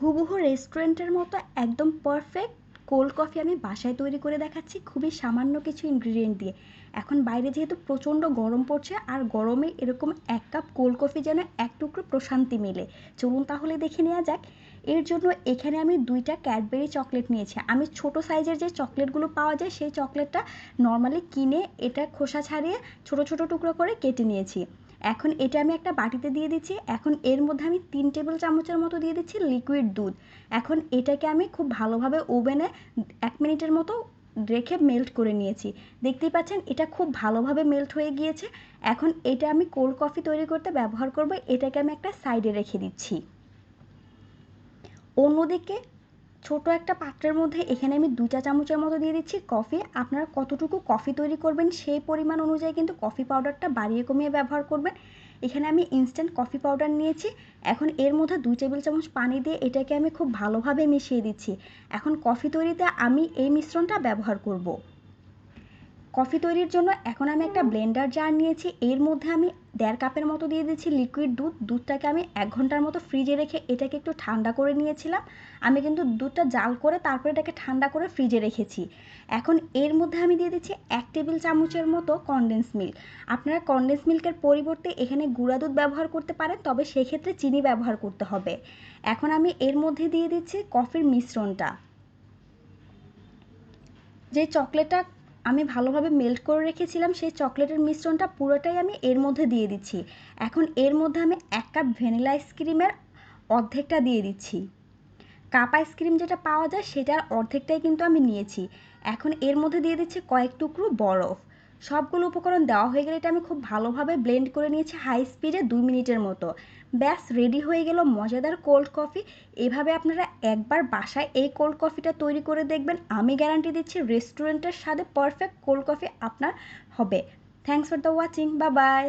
হুবহু রেস্টুরেন্টের মতো একদম পারফেক্ট কোল্ড কফি আমি বাসায় তৈরি করে দেখাচ্ছি খুবই সামান্য কিছু ইনগ্রিডিয়েন্ট দিয়ে। এখন বাইরে যেহেতু প্রচণ্ড গরম পড়ছে আর গরমে এরকম এক কাপ কোল্ড কফি যেন এক টুকরো প্রশান্তি মেলে। চলুন তাহলে দেখে নেওয়া যাক। এর জন্য এখানে আমি 2টা ক্যাডবেরি চকলেট নিয়েছি। আমি ছোট সাইজের যে চকলেটগুলো পাওয়া যায় সেই চকলেটটা নর্মালি কিনে এটা খোসা ছাড়িয়ে ছোট ছোট টুকরো করে কেটে নিয়েছি। এখন এটা আমি একটা বাটিতে দিয়ে দিচ্ছি। এখন এর মধ্যে আমি 3 টেবিল চামচের মতো দিয়ে দিচ্ছি লিকুইড দুধ। এখন এটাকে আমি খুব ভালোভাবে ওভেনে 1 মিনিটের মতো রেখে মেল্ট করে নিয়েছি। দেখতেই পাচ্ছেন এটা খুব ভালোভাবে মেল্ট হয়ে গিয়েছে। এখন এটা আমি কোল্ড কফি তৈরি করতে ব্যবহার করব। এটাকে আমি একটা সাইডে রেখে দিচ্ছি। অন্যদিকে ছোট একটা পাত্রের মধ্যে এখানে আমি 2 চামচের মতো দিয়ে দিচ্ছি কফি। আপনারা কতটুকু কফি তৈরি করবেন সেই পরিমাণ অনুযায়ী কিন্তু কফি পাউডারটা বাড়িয়ে কমিয়ে ব্যবহার করবেন। এখানে আমি ইনস্ট্যান্ট কফি পাউডার নিয়েছি। এখন এর মধ্যে 2 টেবিল চামচ পানি দিয়ে এটাকে আমি খুব ভালোভাবে মিশিয়ে দিচ্ছি। এখন কফি তৈরিতে আমি এই মিশ্রণটা ব্যবহার করব। কফি তৈরির জন্য এখন আমি একটা ব্লেন্ডার জার নিয়েছি। এর মধ্যে আমি 1.5 কাপের মতো দিয়ে দিচ্ছি লিকুইড দুধ। দুধটাকে আমি 1 ঘন্টার মতো ফ্রিজে রেখে এটাকে একটু ঠান্ডা করে নিয়েছিলাম। আমি কিন্তু দুধটা জাল করে তারপরে এটাকে ঠান্ডা করে ফ্রিজে রেখেছি। এখন এর মধ্যে আমি দিয়ে দিচ্ছি 1 টেবিল চামচের মতো কনডেন্স মিল্ক। আপনারা কনডেন্স মিল্কের পরিবর্তে এখানে গুঁড়া দুধ ব্যবহার করতে পারেন, তবে সেক্ষেত্রে চিনি ব্যবহার করতে হবে। এখন আমি এর মধ্যে দিয়ে দিচ্ছি কফির মিশ্রণটা। যে চকলেটটা আমি ভালোভাবে মেল্ট করে রেখেছিলাম সেই চকলেটের মিশ্রণটা পুরোটাই আমি এর মধ্যে দিয়ে দিচ্ছি। এখন এর মধ্যে আমি 1 কাপ ভ্যানিলা আইসক্রিমের অর্ধেকটা দিয়ে দিচ্ছি। কাপ আইসক্রিম যেটা পাওয়া যায় সেটার অর্ধেকটাই কিন্তু আমি নিয়েছি। এখন এর মধ্যে দিয়ে দিচ্ছি কয়েক টুকরো বরফ। সবগুলো উপকরণ দেওয়া হয়ে গেলে এটা আমি খুব ভালোভাবে ব্লেন্ড করে নিয়েছি হাই স্পিডে 2 মিনিটের মতো। ব্যাস রেডি হয়ে গেল মজাদার কোল্ড কফি। এভাবে আপনারা একবার বাসায় এই কোল্ড কফিটা তৈরি করে দেখবেন। আমি গ্যারান্টি দিচ্ছি রেস্টুরেন্টের স্বাদে পারফেক্ট কোল্ড কফি আপনার হবে। Thanks for the watching. Bye bye.